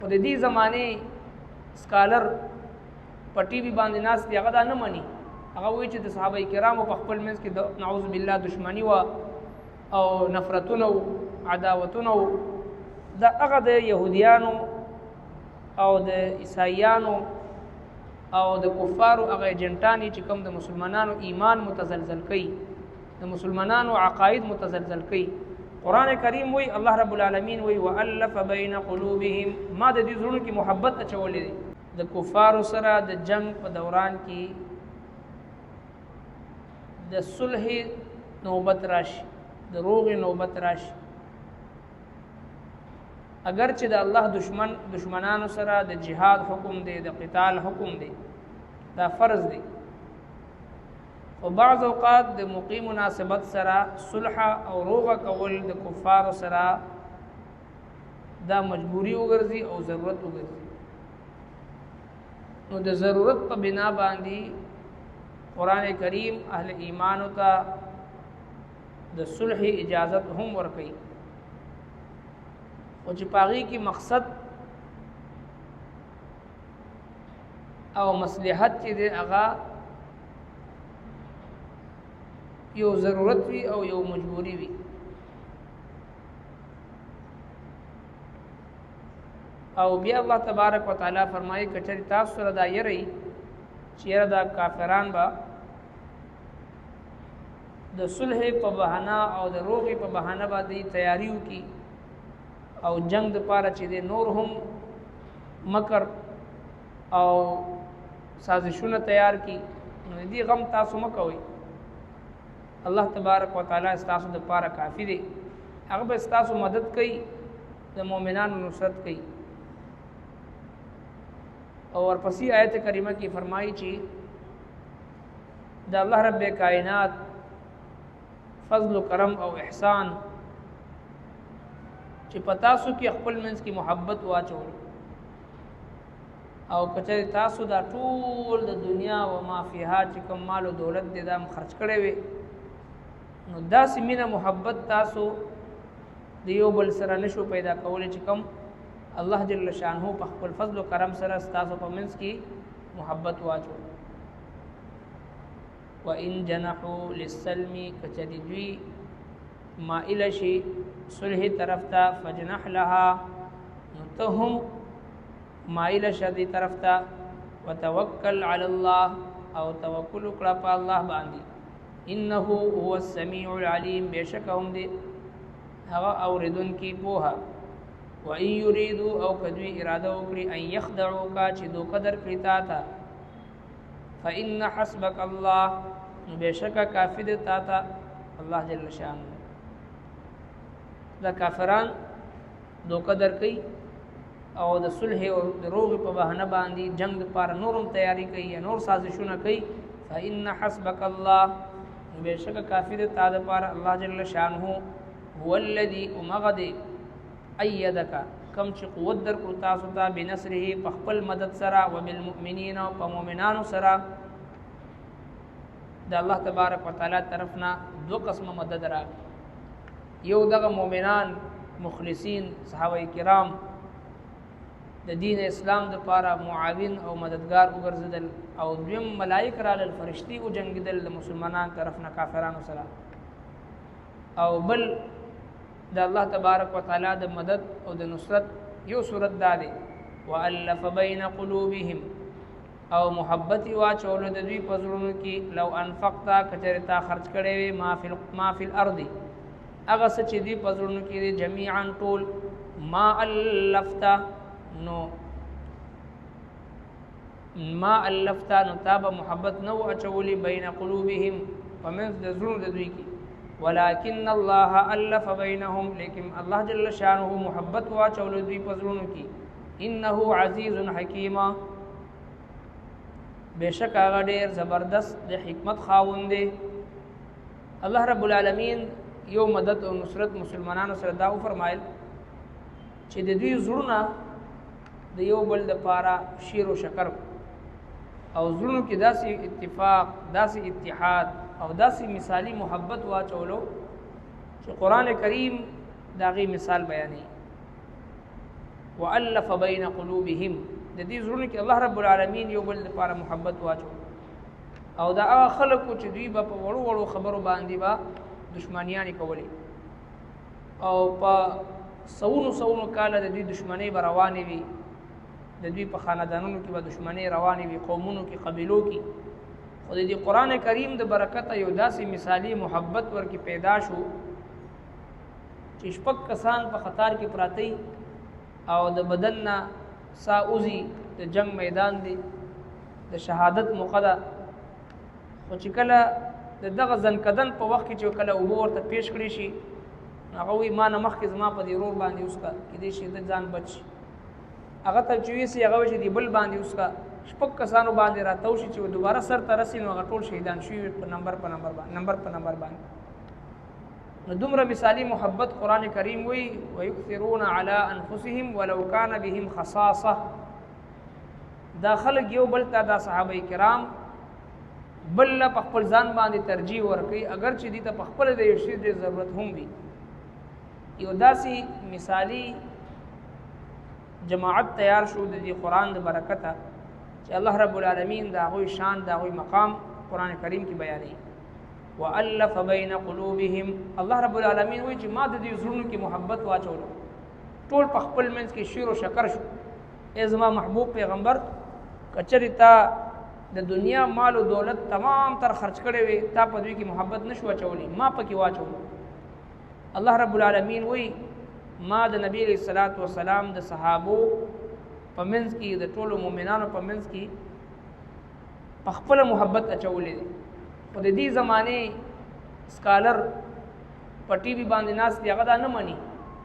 او د دې زمانه سکالر په ټي وي باندې ناس دی هغه دا نه مني. هغه وایي چې د صحابه کرامو په خپل منځ کې د نعوذ بالله دشمنی و او نفرتونه او عداوتونه دا هغه د يهوديانو او د عیسایانو او د کفارو هغه ایجنټانی چې کوم د مسلمانانو ایمان متزلزل کوي، د مسلمانانو عقاید متزلزل کوي. قرآن کریم وی الله رب العالمین وی والف بین قلوبهم، ما د دې زړونو کې محبت اچولې دي. د کفارو سره د جنگ په دوران کې د صلح نوبت راشي، د روغ نوبت راشي، اگر چې د الله دشمنانو سره د جهاد حکم دی، د قتال حکم دی، دا فرض دی. او بعض اوقات د مقیم مناسبت سره صلح او روغه کول د کفارو سره دا مجبوری وګرځي او ضرورت وګرځي. نو د ضرورت په بنا باندې قرآن کریم اهل ایمانو ته د صلح اجازت هم ورکوي، او چې پاغي کې مقصد او مصلحت چې دی هغه یو ضرورت وي او یو مجبوری وي. او بیا الله تبارک وتعالى فرمایي کچری تاسو سره دا یری چې دا کافران با د صلح په بهانه او د روغي په بهانه باندې تیاریو کی او جنگ د پاره چې د نور هم مکر او سازشونه تیار کی، نو دې غم تاسو مکوئ. الله تبارک وتعالى تاسو د پاره کافی دی، هغه به تاسو مدد کوي، د مؤمنانو نصرت کوي. او ورپسې آیت کریمه کې فرمایي چې د الله رب کائنات فضل و کرم او احسان چې پتا سو کې خپل منځ کې محبت واچول، او کچې تاسو دا ټول د دنیا او ما فيها چې کوم مال او دولت دې دام خرج کړي وي، نو دا سمینه محبت تاسو دیو بل سره نشو پیدا کولای چې کوم الله جل شانه په خپل فضل او کرم سره تاسو په منځ کې محبت واچول. وان جنحوا للسلم، کچې دوی مائل شي صلح طرف ته، فجنح لها، نو ته هم مائل شدي طرف ته، وتوکل علی الله، او توکل کړه په الله باندې. انه هو السميع العليم، بشکهم دي هغه اوریدون کی پوها. وان يريدوا، او کدوی اراده وکړي ان يخدعوك چې دو قدر کړي تا ته، فان حسبك الله، بشک کافی دي تا ته الله جل شانه. دا کافران دو قدر کوي او د صلح او د روغ په بهانه باندې جنگ لپاره نورم تیاری کوي، نور سازشونه کوي. فان حسبك الله، بشک کافی دي تا لپاره الله جل شانه. هو الذي امغد ايدك، کم چې قوت در کړ تاسو ته بنصره، په خپل مدد سره، وبالمؤمنین، او په مؤمنانو سره. د الله تبارک وتعالى طرفنا دو قسمه مدد راغی، یو دغه مؤمنان مخلصین صحابه کرام د دین اسلام د پاره معاون او مددگار وګرځیدل، او دویم ملائک رال فرشتي او جنگیدل د مسلمانانو طرفنا کافرانو سره. او بل د الله تبارک وتعالى د مدد او د نصرت یو صورت داده والف بین قلوبهم، او محبت واچول د دوی په زړونو کې. لو انفقتا، کچرتا خرج کړي وي، ما فی الارض، هغه څه چې دی په زړونو کې جميعا ټول، ما الفتا، نو ما الفتا، نو تاب محبت نو اچولی بین قلوبهم، ومن د زړونو د دوی کې. ولكن الله الف بينهم، لیکن الله جل شانه محبت واچول دوی په زړونو کې. انه عزیز حکیم، بشک هغه ډیر زبردست د حکمت خاوند دی. الله رب العالمین یو مدد او نصرت مسلمانانو سره دا فرمایل چې د دوی زړونه د یو بل د پاره شیر او شکر او زړونو کې داسې اتفاق، داسې اتحاد او داسې مثالی محبت واچولو چې قرآن کریم داغي مثال بیانې. والف بین قلوبهم د دې زړونو کې الله رب العالمین یو بل لپاره محبت واچو او دا هغه خلکو چې دوی په وړو وړو خبرو باندې با دشمنیانې کولې او په سونو کاله د دې دشمنۍ به روانې وي د دوی په خاندانونو کې به دشمنۍ روانې وي قومونو کې قبیلو کې خو د دې قرآن کریم د برکته یو داسې مثالي محبت ورکې پیدا شو چې شپږ کسان په خطار کې پراته او د بدن نه سا اوزي د جنگ میدان دی د شهادت موقع ده خو چې کله د دغه ځنکدن په وخت کې چې کله اوبه ورته پیش کړي شي هغه وایي ما نه مخکې زما په دې رور باندې اوس کا کیدای شي د ځان بچ شي هغه ته چې ویسي هغه وایي چې بل باندې اوس کا شپږ کسانو باندې راتاو شي چې دوباره سر ته رسي نو هغه ټول شهیدان شوي په نمبر باندې نو دومره مثالي محبت قرآن کریم وی ويؤثرون على انفسهم ولو كان بهم خصاصه دا خلق یو بل ته دا صحابه کرام بل په خپل ځان باندې ترجیح ورکړي اگر چې دې ته په خپل د یو شی د ضرورت هم وي یو داسې مثالي جماعت تیار شو د دې قرآن د برکته چې الله رب العالمین دا غوي شان دا غوي مقام قرآن کریم کې بیانوي والف بین قلوبهم الله رب العالمین وی چې ما د دې زړونو کې محبت واچولو ټول په خپل منځ کې شیر او شکر شو ای زما محبوب پیغمبر کچری تا د دنیا مال او دولت تمام تر خرج کړي وي تا په دوی کې محبت نشو واچولی ما پکې واچولو الله رب العالمین وی ما د نبی علیہ الصلوۃ والسلام د صحابو په منځ کې د ټولو مؤمنانو په منځ کې په خپل محبت اچولې په دې زمانه سکالر په ټي وي باندې ناس دی هغه دا نه مانی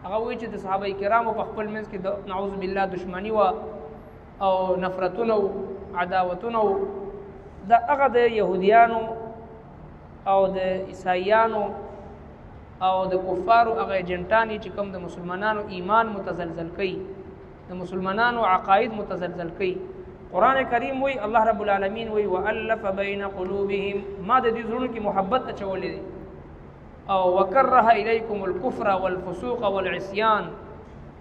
هغه وایي چې د صحابه کرامو په خپل منځ کې نعوذ بالله دشمنی و او نفرتونه او عداوتونه دا هغه د يهوديانو او د عیسایانو او د کفارو هغه ایجنټانی چې کوم د مسلمانانو ایمان متزلزل کوي د مسلمانانو عقاید متزلزل کوي قرآن کریم وی الله رب العالمین وی والف بین قلوبهم ما د دې زړونو کې محبت اچولې دي او وکره الیکم الکفر والفسوق والعصیان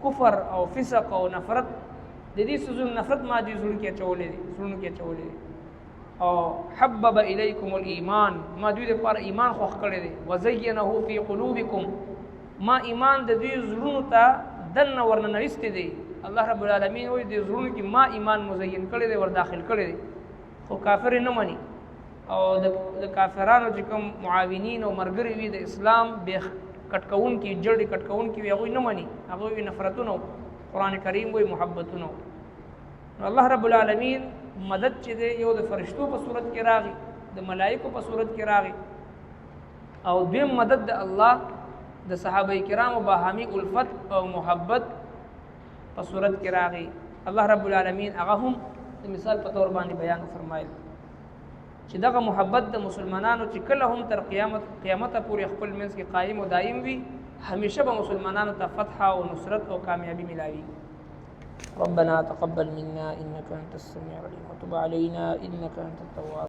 کفر او فسق او نفرت د دې سوزن نفرت ما دې زړونو کې اچولې دي او حبب الیکم الایمان ما دې لپاره ایمان خوښ کړی دی وزینه فی قلوبکم ما ایمان د دې زړونو ته دنه ورننوستی دی الله رب العالمین وی دې زړونو کې ما ایمان مزین کړی دی ور داخل کړی دی خو کافر نه مني او د کافرانو چې کوم معاونین او مرګري وي د اسلام به کټکون کې جړې کټکون کې هغه نه مني هغه وی نفرتونه قرآن کریم وی محبتونه نو الله رب العالمین مدد چې دی یو د فرشتو په صورت کې راغی د ملائکو په صورت کې راغی او دویم مدد د الله د صحابه کرامو باهمي الفت او محبت په صورت کې راغی الله رب العالمین هغه هم د مثال په تور باندې بیان فرمایل چې دغه محبت د مسلمانانو چې کله هم تر قیامت پورې خپل منځ کې قائم او دائم وي همیشه به مسلمانانو ته فتح او نصرت او کامیابی ملاوي ربنا تقبل منا انك انت السميع العليم وتب علينا انك انت التواب